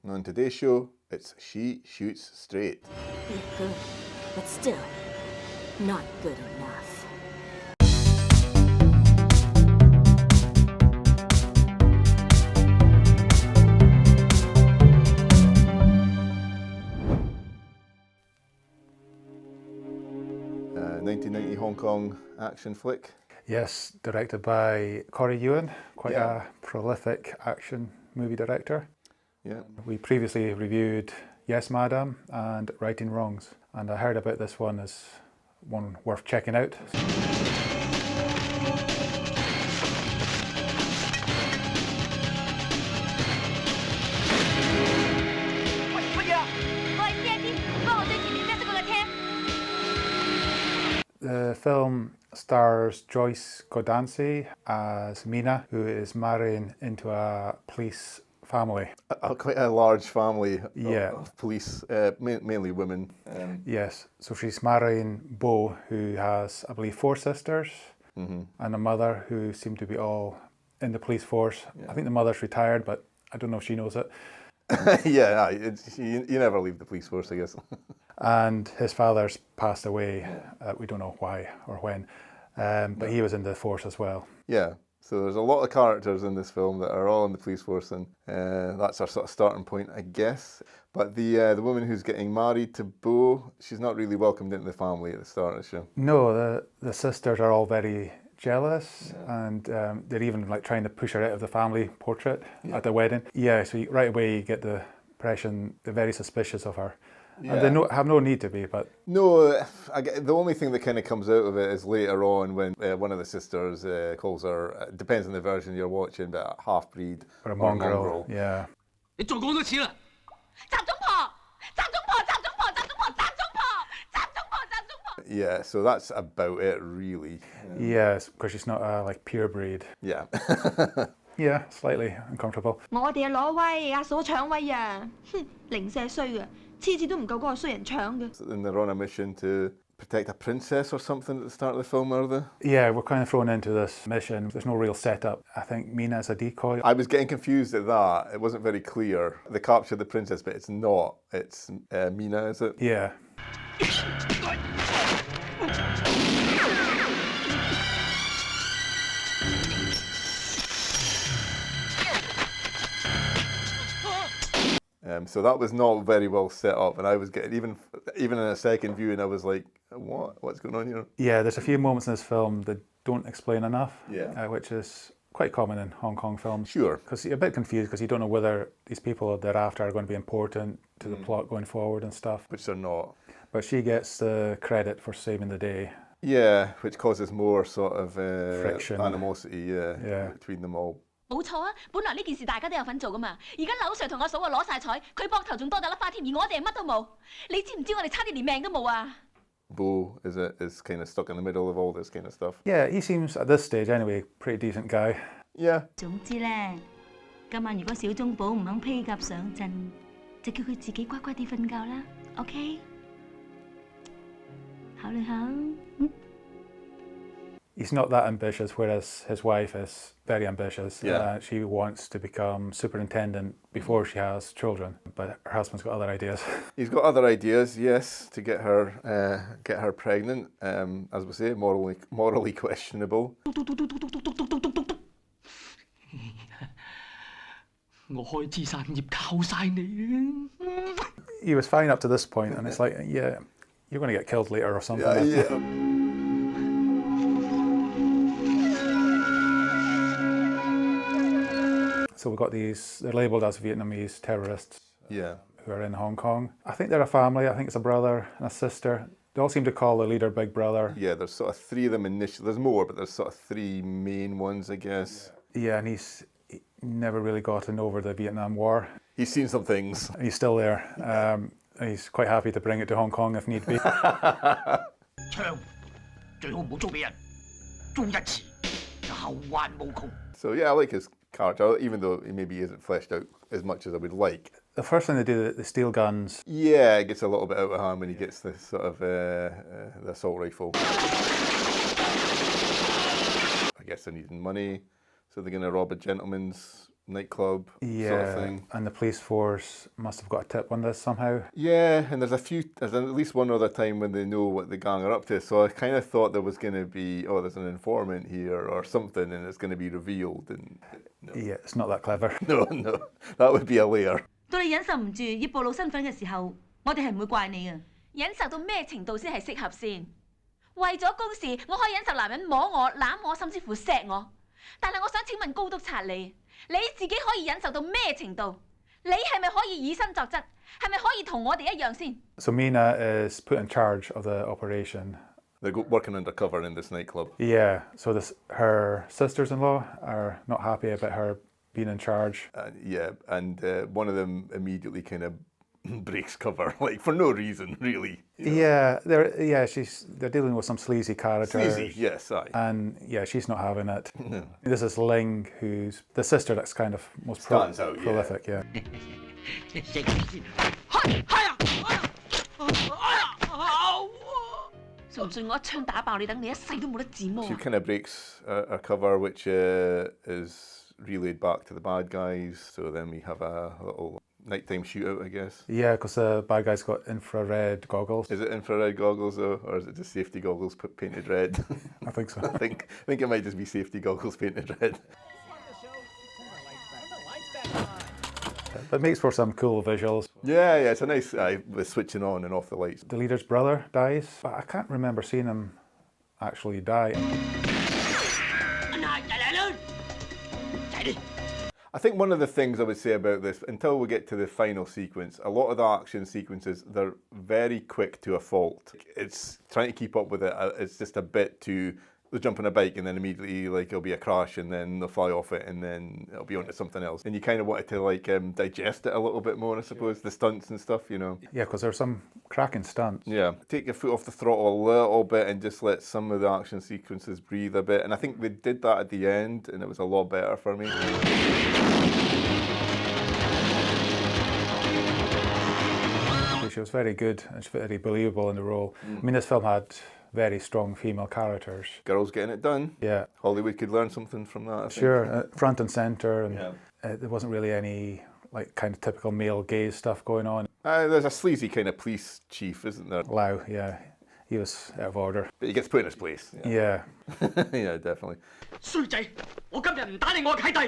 And on today's show, it's She Shoots Straight. You're good, but still, not good enough. A 1990 Hong Kong action flick. Yes, directed by Yuen, quite a prolific action movie director. Yeah. We previously reviewed Yes, Madam and Righting Wrongs, and I heard about this one as one worth checking out. The film stars Joyce Godenzi as Mina, who is marrying into a police family. Quite a large family Yeah. of police, mainly women. Yes, so she's marrying Bo, who has, I believe, 4 sisters and a mother who seem to be all in the police force. I think the mother's retired, but I don't know if she knows it. You never leave the police force, I guess. And his father's passed away. We don't know why or when, but he was in the force as well. Yeah, so there's a lot of characters in this film that are all in the police force, and that's our sort of starting point, I guess. But the woman who's getting married to Bo, she's not really welcomed into the family at the start of the show. No, the sisters are all very jealous, and they're even like trying to push her out of the family portrait at the wedding. Yeah, so right away you get the impression they're very suspicious of her. Yeah. And they have no need to be, but... No, the only thing that kind of comes out of it is later on when one of the sisters calls her, depends on the version you're watching, but a half-breed or a mongrel. Yeah. Yeah, so that's about it, really. Yeah, because she's not a like pure breed. Yeah. Yeah, slightly uncomfortable. 我哋攞威，阿嫂搶威啊！哼，零舍衰嘅，次次都唔夠嗰個衰人搶嘅。 And they're on a mission to protect a princess or something at the start of the film, are they? Yeah, we're kind of thrown into this mission. There's no real setup. I think Mina's a decoy. I was getting confused at that. It wasn't very clear. They captured the princess, but it's not. It's Mina, is it? Yeah. So that was not very well set up, and I was getting even in a second viewing, I was like, what's going on here? Yeah, there's a few moments in this film that don't explain enough, Yeah. which is quite common in Hong Kong films. Sure. Because you're a bit confused because you don't know whether these people thereafter are going to be important to the plot going forward and stuff. Which they're not. But she gets the credit for saving the day. Yeah, which causes more sort of Friction. animosity Yeah. between them all. 冇錯啊！本來呢件事大家都有份做噶嘛，而家柳 Sir 同阿嫂啊攞晒彩，佢膊頭仲多大粒花添，而我哋係乜都冇。你知唔知我哋差啲連命都冇啊？ Bo is kind of stuck in the middle of all this kind of stuff. Yeah, he seems, at this stage anyway, pretty decent guy. Yeah. 總之咧，今晚如果小中寶唔肯披甲上陣，就叫佢自己乖乖地瞓覺啦。OK？考慮下。He's not that ambitious, whereas his wife is very ambitious. Yeah. She wants to become superintendent before she has children, but her husband's got other ideas. He's got other ideas, yes, to get her pregnant. As we say, morally questionable. 我開枝散葉靠晒你 He was fine up to this point, and it's like, yeah, you're going to get killed later or something. Yeah. So we've got these, they're labelled as Vietnamese terrorists Yeah. who are in Hong Kong. I think they're a family. I think it's a brother and a sister. They all seem to call the leader Big Brother. Yeah, there's sort of 3 of them initially. There's more, but there's sort of 3 main ones, I guess. Yeah, and he never really gotten over the Vietnam War. He's seen some things. He's still there. And he's quite happy to bring it to Hong Kong if need be. 槍最好唔好租俾人，租一次就後患無窮。 So yeah, I like his character, even though he maybe isn't fleshed out as much as I would like. The first thing they do, they steal guns. Yeah, it gets a little bit out of hand when he gets the sort of the assault rifle. I guess they're needing money, so they're going to rob a gentleman's nightclub Yeah, sort of thing. and the police force must have got a tip on this somehow. Yeah, and there's at least one other time when they know what the gang are up to. So I kind of thought there was going to be, oh, there's an informant here or something, and it's going to be revealed. And no, Yeah, it's not that clever. no, that would be a layer. 到你忍受唔住要暴露身份嘅時候，我哋係唔會怪你嘅。忍受到咩程度先係適合先？為咗公事，我可以忍受男人摸我、攬我，甚至乎錫我。但係我想請問高督察你自己可以忍受到咩程度？你係咪可以以身作則？係咪可以同我哋一樣先？ So Mina is put in charge of the operation. They're working undercover in this nightclub. Yeah, so her sisters-in-law are not happy about her being in charge. And one of them immediately kind of breaks cover, like for no reason, really. Yeah, they're dealing with some sleazy characters. Sleazy, yes, aye. And yeah, she's not having it. No. This is Ling, who's the sister that's kind of most Stands out, yeah. prolific. Yeah. 食住先。係啊！信唔信我一槍打爆你，等你一世都冇得自摸 She 啊！ kind of breaks a cover, which is relayed back to the bad guys. So then we have a little nighttime shootout, I guess. Yeah, because the bad guy's got infrared goggles. Is it infrared goggles though, or is it just safety goggles painted red? I think so. I think it might just be safety goggles painted red. It makes for some cool visuals. Yeah, it's a nice with switching on and off the lights. The leader's brother dies, but I can't remember seeing him actually die. I think one of the things I would say about this, until we get to the final sequence, a lot of the action sequences, they're very quick to a fault. It's trying to keep up with it. It's just a bit too, they'll jump on a bike and then immediately like it'll be a crash and then they'll fly off it and then it'll be onto something else. And you kind of wanted to like digest it a little bit more, I suppose, the stunts and stuff, you know. Yeah, because there's some cracking stunts. Yeah, take your foot off the throttle a little bit and just let some of the action sequences breathe a bit. And I think they did that at the end and it was a lot better for me. She was very good and she's very believable in the role. I mean, this film had very strong female characters. Girls getting it done. Yeah, Hollywood could learn something from that, I think. sure, front and centre, and Yeah. there wasn't really any like kind of typical male gaze stuff going on. There's a sleazy kind of police chief, isn't there? Lau, yeah, he was out of order. But he gets put in his place. Yeah. Yeah, definitely. 衰仔，我今日唔打你我契弟。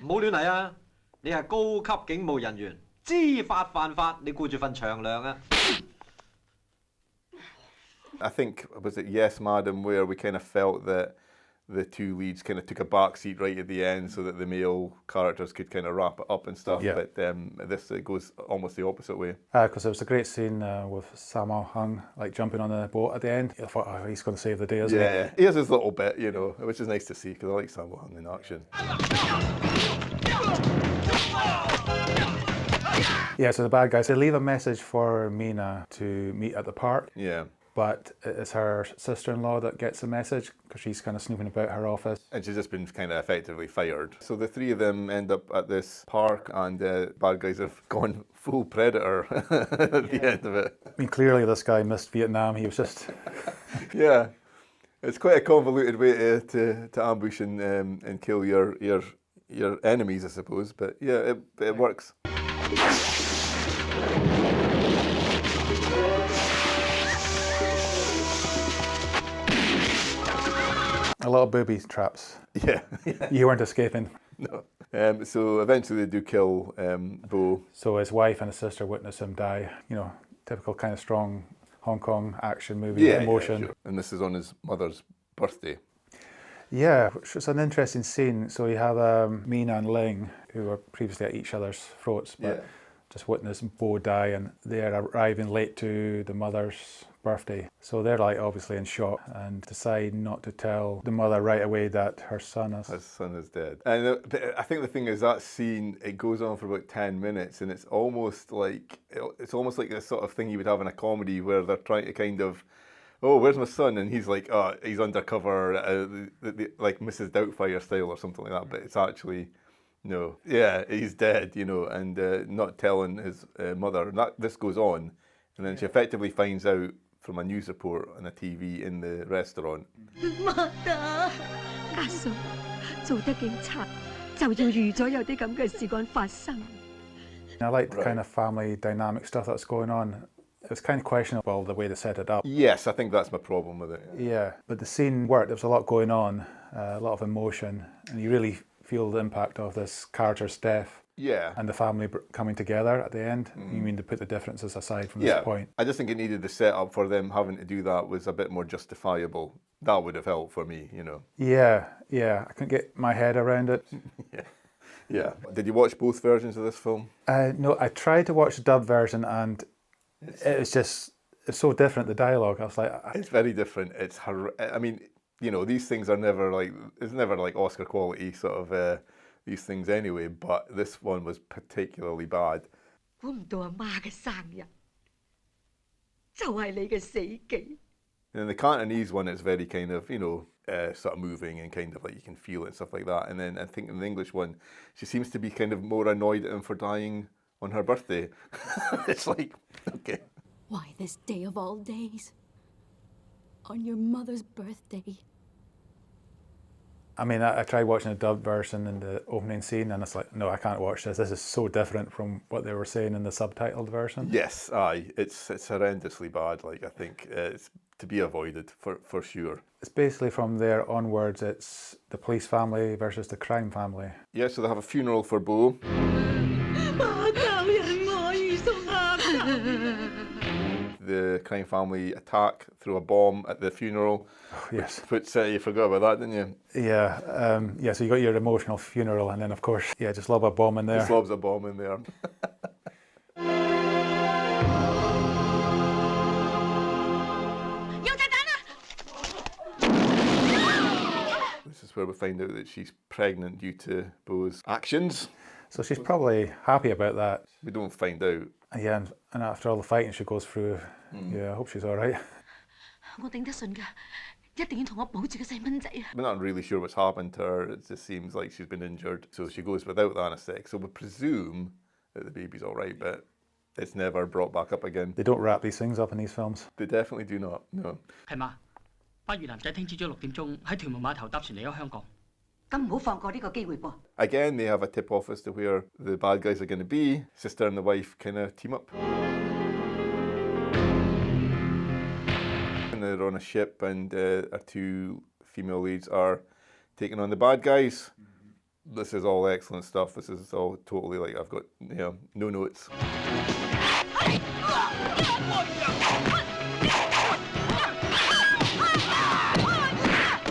唔好亂嚟啊！你係高級警務人員，知法犯法，你顧住份長糧啊！ I think, was it Yes, Madam, where we kind of felt that the two leads kind of took a back seat right at the end so that the male characters could kind of wrap it up and stuff. Yeah. But this goes almost the opposite way. Because there was a great scene with Sammo Hung like jumping on the boat at the end. I thought, oh, he's going to save the day, isn't he? Yeah, he has his little bit, you know, which is nice to see because I like Sammo Hung in action. Yeah, so the bad guys, they leave a message for Mina to meet at the park. Yeah. But it's her sister-in-law that gets the message because she's kind of snooping about her office. And she's just been kind of effectively fired. So the three of them end up at this park and bad guys have gone full predator at the end of it. I mean, clearly this guy missed Vietnam. He was just... Yeah. It's quite a convoluted way to ambush and kill your enemies, I suppose. But yeah, it works. A lot of booby traps. Yeah. You weren't escaping. No. So eventually they do kill Bo. So his wife and his sister witness him die. You know, typical kind of strong Hong Kong action movie emotion. Yeah, sure. And this is on his mother's birthday. Yeah, which was an interesting scene. So you have Mina and Ling, who were previously at each other's throats, but just witness Bo die, and they're arriving late to the mother's birthday. So they're like obviously in shock and decide not to tell the mother right away that her son is dead. And I think the thing is that scene, it goes on for about 10 minutes and it's almost like the sort of thing you would have in a comedy where they're trying to kind of, oh, where's my son? And he's like, oh, he's undercover, like Mrs. Doubtfire style or something like that. But it's actually, no, yeah, he's dead, you know, and not telling his mother. And this goes on, and then she effectively finds out from a news report on a TV in the restaurant. 阿嫂做得警察，就要預咗有啲咁嘅事幹發生。I liked the kind of family dynamic stuff that's going on. It was kind of questionable the way they set it up. Yes, I think that's my problem with it. Yeah, but the scene worked. There was a lot going on, a lot of emotion, and you really feel the impact of this character's death. Yeah. And the family coming together at the end. You mean to put the differences aside from this point? I just think it needed the setup for them having to do that was a bit more justifiable. That would have helped for me, you know. Yeah, I couldn't get my head around it. Yeah. Did you watch both versions of this film? No, I tried to watch the dub version and it's so different, the dialogue. I was like... It's very different. I mean, you know, these things are never like, it's never like Oscar quality sort of these things anyway, but this one was particularly bad. 估唔到阿媽嘅生日就係你嘅死忌。 And the Cantonese one is very kind of, you know, sort of moving and kind of like you can feel it and stuff like that. And then I think in the English one, she seems to be kind of more annoyed at him for dying on her birthday. It's like, okay. Why this day of all days? On your mother's birthday. I mean, I tried watching the dub version in the opening scene and it's like, no, I can't watch this. This is so different from what they were saying in the subtitled version. Yes, aye. It's horrendously bad. Like, I think it's to be avoided for sure. It's basically from there onwards, it's the police family versus the crime family. Yeah, so they have a funeral for Beau. The crime family attack, throw a bomb at the funeral. Oh, yes. Which you forgot about that, didn't you? Yeah, so you got your emotional funeral and then of course, just lob a bomb in there. Just lobs a bomb in there. This is where we find out that she's pregnant due to Beau's actions. So she's probably happy about that. We don't find out. Yeah, and after all the fighting she goes through, I hope she's all right. 我頂得順㗎，一定要同我保住個細蚊仔啊！ We're not really sure what's happened to her. It just seems like she's been injured. So she goes without the anaesthetic. So we presume that the baby's all right, but it's never brought back up again. They don't wrap these things up in these films. They definitely do not, no. 係嘛？班越南仔聽朝早6點鐘喺屯門碼頭搭船離開香港。咁唔好放過呢個機會噃。 Again, they have a tip off as to where the bad guys are going to be. Sister and the wife kind of team up. And they're on a ship and our two female leads are taking on the bad guys. This is all excellent stuff. This is all totally like, I've got, you know, no notes.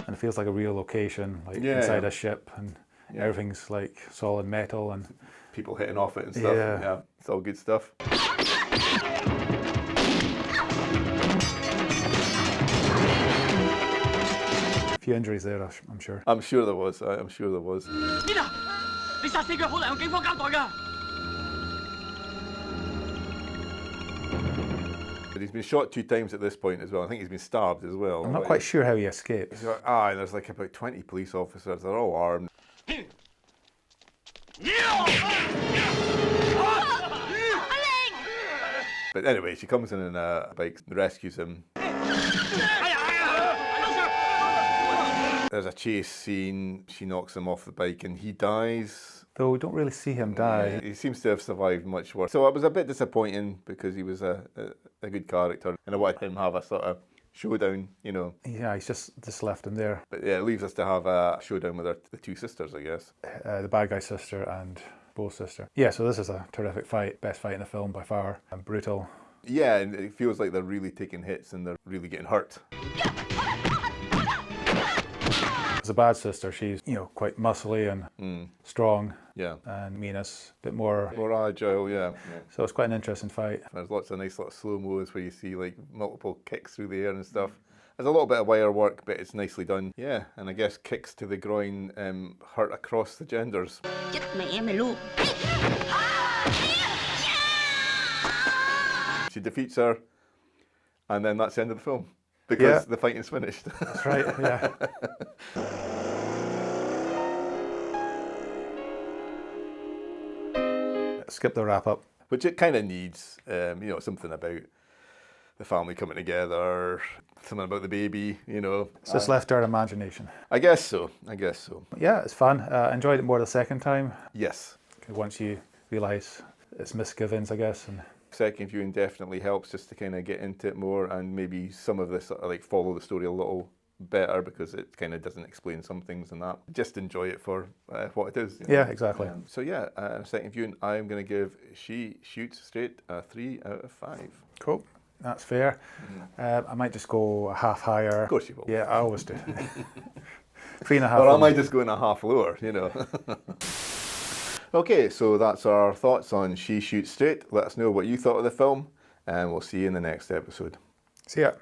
And it feels like a real location, like inside a ship, and everything's like solid metal and people hitting off it and stuff. Yeah, it's all good stuff. A few injuries there, I'm sure. I'm sure there was. I'm sure there was. Nina，你殺死佢好難向警方交代㗎。 But he's been shot 2 times at this point as well. I think he's been stabbed as well. I'm not quite sure how he escaped. So, and there's like about 20 police officers. They're all armed. But anyway, she comes in a bike, rescues him. There's a chase scene. She knocks him off the bike and he dies. Though we don't really see him die. He seems to have survived much worse. So it was a bit disappointing because he was a good character and I wanted him to have a sort of showdown, you know. Yeah, he's just left him there. But yeah, it leaves us to have a showdown with the 2 sisters, I guess. The bad guy's sister and Beau's sister. Yeah, so this is a terrific fight. Best fight in the film by far. And brutal. Yeah, and it feels like they're really taking hits and they're really getting hurt. As a bad sister, she's, you know, quite muscly and strong. Yeah. And Mina's a bit more agile, yeah. So it's quite an interesting fight. There's lots of nice little slow-mos where you see like multiple kicks through the air and stuff. There's a little bit of wire work, but it's nicely done. Yeah, and I guess kicks to the groin hurt across the genders. She defeats her, and then that's the end of the film. Because the fighting's finished. That's right, yeah. Skip the wrap up. Which it kind of needs, you know, something about the family coming together, something about the baby, you know. It's just left to our imagination. I guess so. Yeah, it's fun. I enjoyed it more the second time. Yes. Once you realise its misgivings, I guess. And second viewing definitely helps just to kind of get into it more, and maybe some of this like follow the story a little better, because it kind of doesn't explain some things and that. Just enjoy it for what it is. You know? Yeah, exactly. So yeah, second viewing, I'm going to give She Shoots Straight a 3 out of 5. Cool. That's fair. I might just go a half higher. Of course you will. Yeah, I always do. 3.5. Or I might just go in a half lower, you know. Okay, so that's our thoughts on She Shoots Straight. Let us know what you thought of the film, and we'll see you in the next episode. See ya.